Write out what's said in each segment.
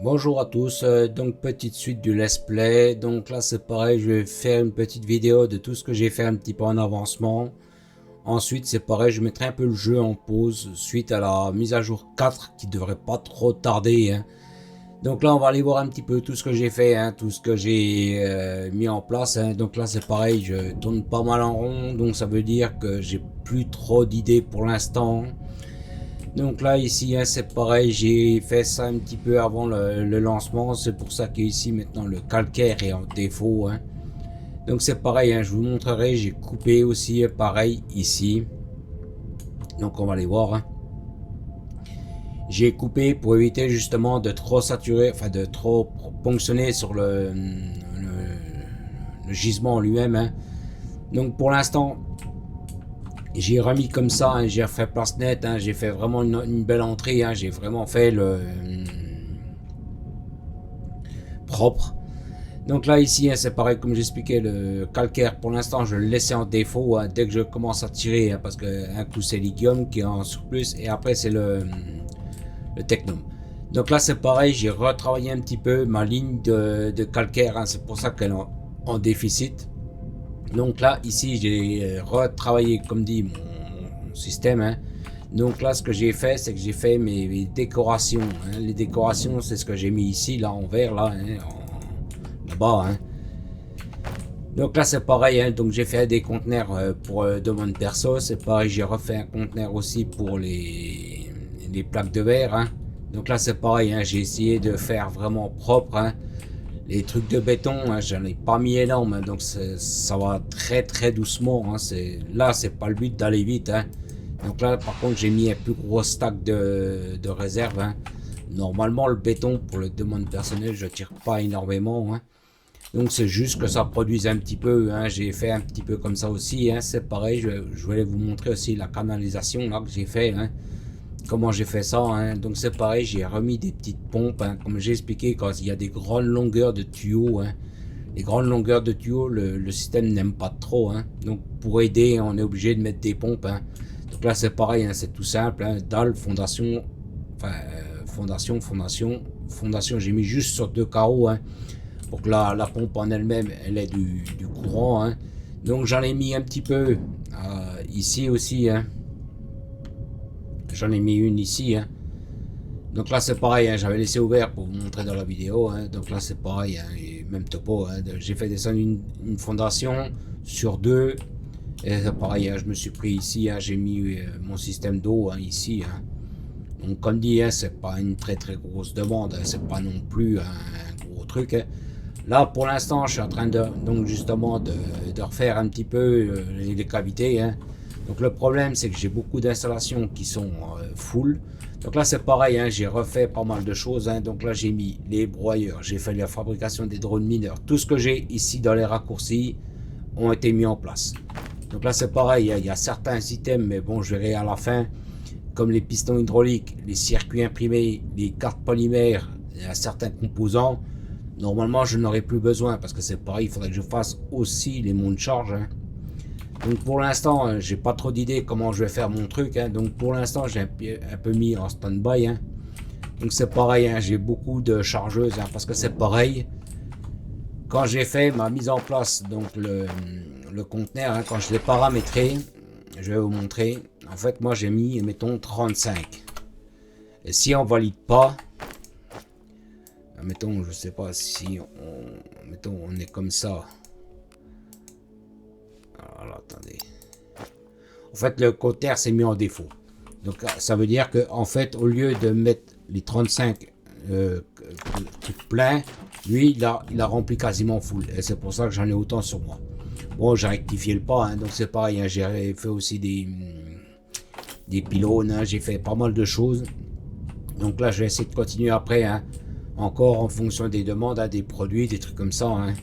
Bonjour à tous, donc petite suite du let's play. Donc là c'est pareil, je vais faire une petite vidéo de tout ce que j'ai fait un petit peu en avancement. Ensuite c'est pareil, je mettrai un peu le jeu en pause suite à la mise à jour 4 qui devrait pas trop tarder, hein. Donc là on va aller voir un petit peu tout ce que j'ai fait, hein, tout ce que j'ai mis en place, hein. Donc là c'est pareil, je tourne pas mal en rond, donc ça veut dire que j'ai plus trop d'idées pour l'instant. Donc là ici hein, c'est pareil, j'ai fait ça un petit peu avant le lancement, c'est pour ça qu'ici maintenant le calcaire est en défaut, hein. Donc c'est pareil, hein, je vous montrerai, j'ai coupé aussi pareil ici. Donc on va aller voir, hein. J'ai coupé pour éviter justement de trop saturer, enfin de trop ponctionner sur le gisement lui-même, hein. Donc pour l'instant j'ai remis comme ça, hein, j'ai fait place nette, hein, j'ai fait vraiment une belle entrée, hein, j'ai vraiment fait le propre. Donc là ici hein, c'est pareil comme j'expliquais, le calcaire pour l'instant je le laissais en défaut, hein, dès que je commence à tirer, hein, parce que un coup c'est l'Igium qui est en surplus et après c'est le Technum. Donc là c'est pareil, j'ai retravaillé un petit peu ma ligne de calcaire, hein, c'est pour ça qu'elle est en déficit. Donc là ici j'ai retravaillé comme dit mon système, hein. Donc là ce que j'ai fait c'est que j'ai fait mes décorations, hein. Les décorations c'est ce que j'ai mis ici là en vert là, hein, là-bas, hein. Donc là c'est pareil, hein. Donc j'ai fait des conteneurs pour demande perso, c'est pareil, j'ai refait un conteneur aussi pour les plaques de verre, hein. Donc là c'est pareil, hein. J'ai essayé de faire vraiment propre, hein. Les trucs de béton, hein, j'en ai pas mis énorme, hein, donc ça va très doucement, hein. Là c'est pas le but d'aller vite, hein. Donc là par contre j'ai mis un plus gros stack de réserve, hein. Normalement le béton pour le demande personnelle je tire pas énormément, hein. Donc c'est juste que ça produise un petit peu, hein. J'ai fait un petit peu comme ça aussi, hein. C'est pareil, je voulais vous montrer aussi la canalisation là que j'ai fait, hein. Comment j'ai fait ça, hein. Donc c'est pareil, j'ai remis des petites pompes, hein, comme j'ai expliqué, quand il y a des grandes longueurs de tuyaux, hein. Les grandes longueurs de tuyaux, le système n'aime pas trop, hein. Donc pour aider on est obligé de mettre des pompes, hein. Donc là c'est pareil, hein, c'est tout simple, hein. Dalle, fondation, enfin fondation j'ai mis juste sur 2 carreaux, hein, pour que la pompe en elle-même elle ait du courant, hein. Donc j'en ai mis un petit peu ici aussi, hein. J'en ai mis une ici, hein. Donc là c'est pareil, hein, j'avais laissé ouvert pour vous montrer dans la vidéo, hein. Donc là c'est pareil, hein, et même topo, hein. J'ai fait descendre une fondation sur 2. Et c'est pareil, hein, je me suis pris ici, hein, j'ai mis mon système d'eau, hein, ici, hein. Donc comme dit, hein, c'est pas une très grosse demande, hein, c'est pas non plus un gros truc, hein. Là pour l'instant je suis en train donc justement de refaire un petit peu les cavités, hein. Donc le problème c'est que j'ai beaucoup d'installations qui sont full. Donc là c'est pareil, hein, j'ai refait pas mal de choses, hein. Donc là j'ai mis les broyeurs, j'ai fait la fabrication des drones mineurs. Tout ce que j'ai ici dans les raccourcis ont été mis en place. Donc là c'est pareil, hein, il y a certains items, mais bon je verrai à la fin, comme les pistons hydrauliques, les circuits imprimés, les cartes polymères, il y a certains composants. Normalement je n'aurai plus besoin parce que c'est pareil, il faudrait que je fasse aussi les monts de charge, hein. Donc pour l'instant j'ai pas trop d'idées comment je vais faire mon truc, hein. Donc pour l'instant j'ai un peu mis en stand-by, hein. Donc c'est pareil, hein, j'ai beaucoup de chargeuses, hein, parce que c'est pareil, quand j'ai fait ma mise en place, donc le conteneur, hein, quand je l'ai paramétré, je vais vous montrer, en fait moi j'ai mis mettons 35, et si on valide pas, mettons je sais pas si mettons on est comme ça. Alors attendez, en fait le compteur s'est mis en défaut, donc ça veut dire que en fait au lieu de mettre les 35 trucs pleins, lui il a rempli quasiment full, et c'est pour ça que j'en ai autant sur moi. Bon j'ai rectifié le pas, hein, donc c'est pareil, hein, j'ai fait aussi des pylônes, hein, j'ai fait pas mal de choses. Donc là je vais essayer de continuer après, hein, encore en fonction des demandes, hein, des produits, des trucs comme ça, hein.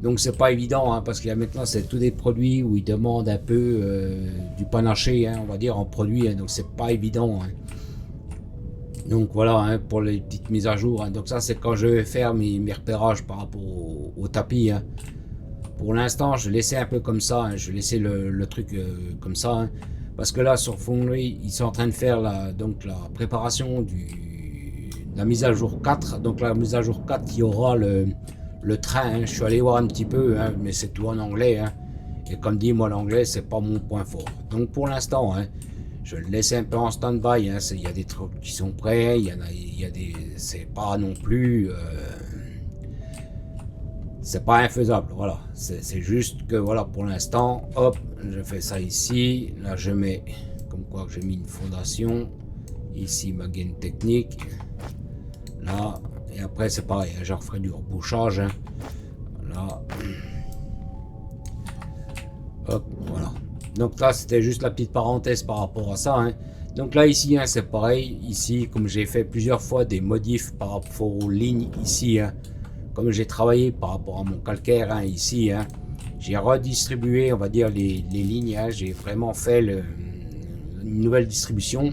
Donc c'est pas évident, hein, parce qu'il y a maintenant c'est tous des produits où ils demandent un peu du panaché, hein, on va dire en produit, hein, donc c'est pas évident, hein. Donc voilà, hein, pour les petites mises à jour, hein. Donc ça c'est quand je vais faire mes repérages par rapport au tapis, hein. Pour l'instant je laissais un peu comme ça, hein, je laissais le truc comme ça, hein, parce que là sur Foundry ils sont en train de faire donc la préparation la mise à jour 4. Donc la mise à jour 4, il y aura le train. Hein. Je suis allé voir un petit peu, hein, mais c'est tout en anglais. Hein. Et comme dit, moi l'anglais, c'est pas mon point fort. Donc pour l'instant, hein, je vais le laisser un peu en stand-by. Hein. Il y a des trucs qui sont prêts, il y a des. C'est pas non plus. C'est pas infaisable, voilà. C'est juste que voilà, pour l'instant, hop, je fais ça ici. Là, je mets, comme quoi que j'ai mis une fondation. Ici, ma gaine technique. Là, et après, c'est pareil, hein, je referai du rebouchage. Hein. Là. Hop, voilà. Donc là, c'était juste la petite parenthèse par rapport à ça. Hein. Donc là, ici, hein, c'est pareil. Ici, comme j'ai fait plusieurs fois des modifs par rapport aux lignes ici, hein, comme j'ai travaillé par rapport à mon calcaire hein, ici, hein, j'ai redistribué, on va dire, les lignes. Hein, j'ai vraiment fait une nouvelle distribution.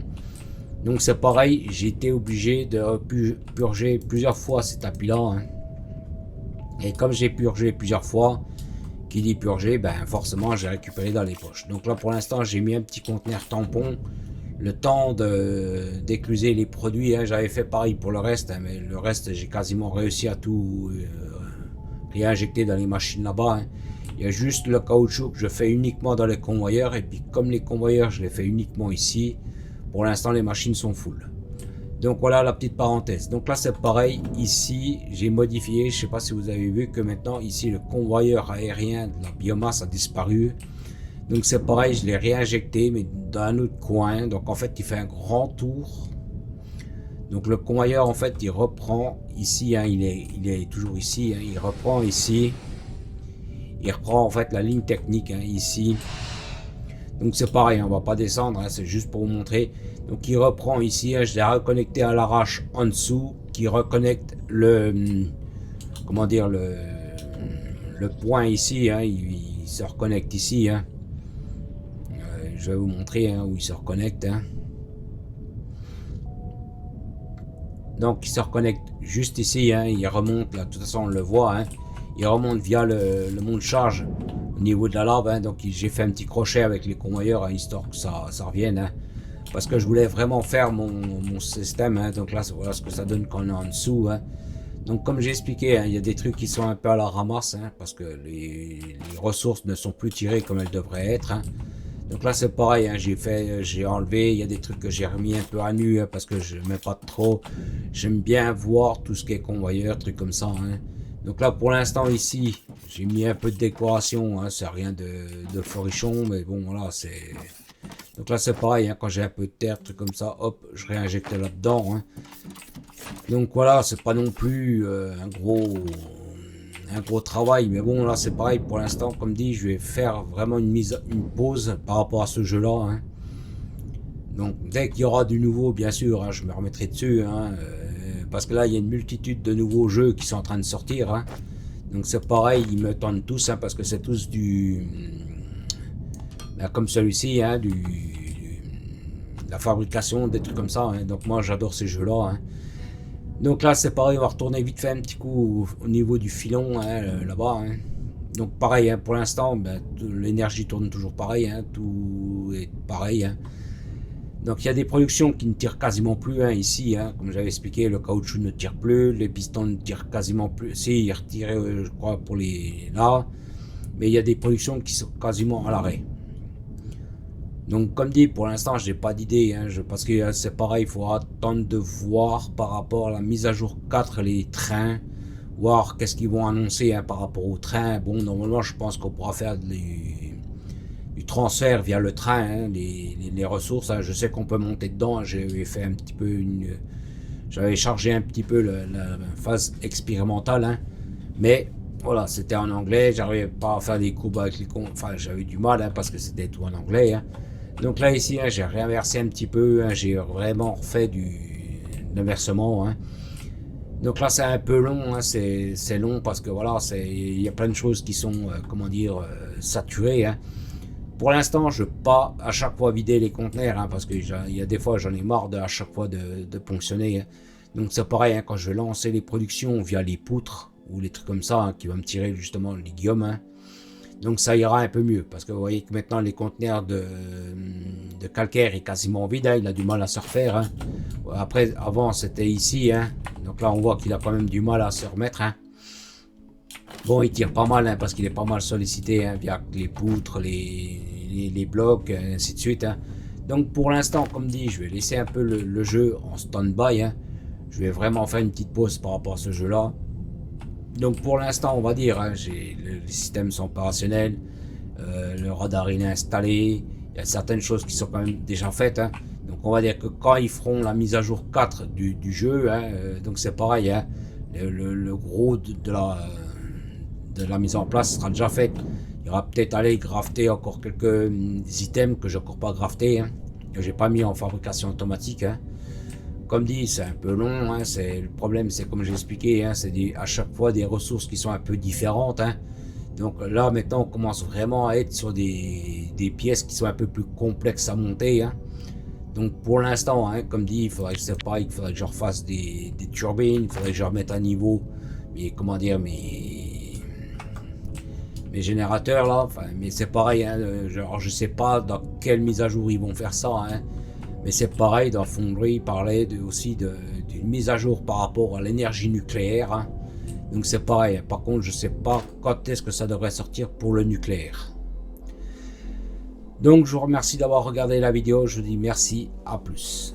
Donc c'est pareil, j'ai été obligé de purger plusieurs fois ces tapis-là. Hein. Et comme j'ai purgé plusieurs fois, qui dit purger, ben forcément j'ai récupéré dans les poches. Donc là pour l'instant j'ai mis un petit conteneur tampon. Le temps d'écluser les produits, hein, j'avais fait pareil pour le reste, hein, mais le reste j'ai quasiment réussi à tout réinjecter dans les machines là-bas. Hein. Il y a juste le caoutchouc que je fais uniquement dans les convoyeurs, et puis comme les convoyeurs je les fais uniquement ici, pour l'instant les machines sont full. Donc voilà la petite parenthèse. Donc là c'est pareil, ici j'ai modifié, je ne sais pas si vous avez vu que maintenant ici le convoyeur aérien de la biomasse a disparu. Donc c'est pareil, je l'ai réinjecté mais dans un autre coin. Donc en fait il fait un grand tour. Donc le convoyeur en fait il reprend ici, hein, il est toujours ici, hein, il reprend ici. Il reprend en fait la ligne technique hein, ici. Donc c'est pareil, on va pas descendre, hein, c'est juste pour vous montrer. Donc il reprend ici, hein, je l'ai reconnecté à l'arrache en dessous, qui reconnecte le, comment dire, le point ici, hein, il se reconnecte ici. Hein. Je vais vous montrer hein, où il se reconnecte. Hein. Donc il se reconnecte juste ici, hein, il remonte, là, de toute façon on le voit, hein, il remonte via le monte charge au niveau de la lave. Hein, donc j'ai fait un petit crochet avec les convoyeurs, hein, histoire que ça revienne. Hein, parce que je voulais vraiment faire mon système. Hein, donc là, voilà ce que ça donne quand on est en dessous. Hein. Donc comme j'ai expliqué, hein, il y a des trucs qui sont un peu à la ramasse. Hein, parce que les ressources ne sont plus tirées comme elles devraient être. Hein. Donc là c'est pareil, hein, j'ai enlevé, il y a des trucs que j'ai remis un peu à nu hein, parce que je mets pas trop. J'aime bien voir tout ce qui est convoyeur, trucs comme ça. Hein. Donc là pour l'instant ici, j'ai mis un peu de décoration, hein, c'est rien de forichon, mais bon voilà, c'est... Donc là c'est pareil, hein, quand j'ai un peu de terre, trucs comme ça, hop, je réinjecte là-dedans. Hein. Donc voilà, c'est pas non plus un gros travail, mais bon là c'est pareil pour l'instant. Comme dit, je vais faire vraiment une pause par rapport à ce jeu là hein. Donc dès qu'il y aura du nouveau, bien sûr hein, je me remettrai dessus hein, parce que là il y a une multitude de nouveaux jeux qui sont en train de sortir hein. Donc c'est pareil, ils me tendent tous hein, parce que c'est tous comme celui-ci hein, de la fabrication, des trucs comme ça hein. Donc moi j'adore ces jeux là hein. Donc là c'est pareil, on va retourner vite fait un petit coup au niveau du filon hein, là-bas. Hein. Donc pareil, hein, pour l'instant, ben, l'énergie tourne toujours pareil, hein, tout est pareil. Hein. Donc il y a des productions qui ne tirent quasiment plus hein, ici, hein, comme j'avais expliqué, le caoutchouc ne tire plus, les pistons ne tirent quasiment plus. Si, ils retiraient, je crois, pour les là, mais il y a des productions qui sont quasiment à l'arrêt. Donc comme dit, pour l'instant je n'ai pas d'idée, hein, parce que c'est pareil, il faudra attendre de voir par rapport à la mise à jour 4 les trains, voir qu'est-ce qu'ils vont annoncer hein, par rapport aux trains. Bon, normalement je pense qu'on pourra faire du transfert via le train, hein, les ressources, hein. Je sais qu'on peut monter dedans, hein, j'avais fait un petit peu j'avais chargé un petit peu la phase expérimentale, hein, mais voilà, c'était en anglais, j'arrivais pas à faire des courbes avec les enfin j'avais du mal hein, parce que c'était tout en anglais. Hein. Donc là ici, hein, j'ai réinversé un petit peu, hein, j'ai vraiment refait l'inversement. Hein. Donc là c'est un peu long, hein, c'est long parce que voilà, il y a plein de choses qui sont, comment dire, saturées. Hein. Pour l'instant, je ne veux pas à chaque fois vider les conteneurs, hein, parce qu'il y a des fois j'en ai marre à chaque fois de ponctionner. Hein. Donc c'est pareil, hein, quand je vais lancer les productions via les poutres ou les trucs comme ça, hein, qui vont me tirer justement le lithium. Hein. Donc ça ira un peu mieux, parce que vous voyez que maintenant les conteneurs de calcaire est quasiment vide, hein, il a du mal à se refaire. Hein. Après, avant c'était ici, hein, donc là on voit qu'il a quand même du mal à se remettre. Hein. Bon, il tire pas mal, hein, parce qu'il est pas mal sollicité, hein, via les poutres, les blocs, ainsi de suite. Hein. Donc pour l'instant, comme dit, je vais laisser un peu le jeu en stand-by. Hein. Je vais vraiment faire une petite pause par rapport à ce jeu-là. Donc pour l'instant, on va dire, hein, les systèmes sont opérationnels, le radar il est installé, il y a certaines choses qui sont quand même déjà faites. Hein. Donc on va dire que quand ils feront la mise à jour 4 du jeu, hein, donc c'est pareil, hein, le gros de la mise en place sera déjà fait. Il y aura peut-être aller grafter encore quelques items que j'ai encore pas grafté, hein, que j'ai pas mis en fabrication automatique. Hein. Comme dit, c'est un peu long. Hein, le problème, c'est comme j'ai expliqué, hein, c'est à chaque fois des ressources qui sont un peu différentes. Hein. Donc là, maintenant, on commence vraiment à être sur des pièces qui sont un peu plus complexes à monter. Hein. Donc pour l'instant, hein, comme dit, il faudrait que c'est pareil, il faudrait que je refasse des turbines, il faudrait que je remette à niveau comment dire, mes générateurs là. Enfin, mais c'est pareil, hein, genre, je sais pas dans quelle mise à jour ils vont faire ça. Hein. Mais c'est pareil, dans Foundry, il parlait aussi d'une mise à jour par rapport à l'énergie nucléaire. Hein. Donc c'est pareil. Par contre, je ne sais pas quand est-ce que ça devrait sortir pour le nucléaire. Donc je vous remercie d'avoir regardé la vidéo. Je vous dis merci, à plus.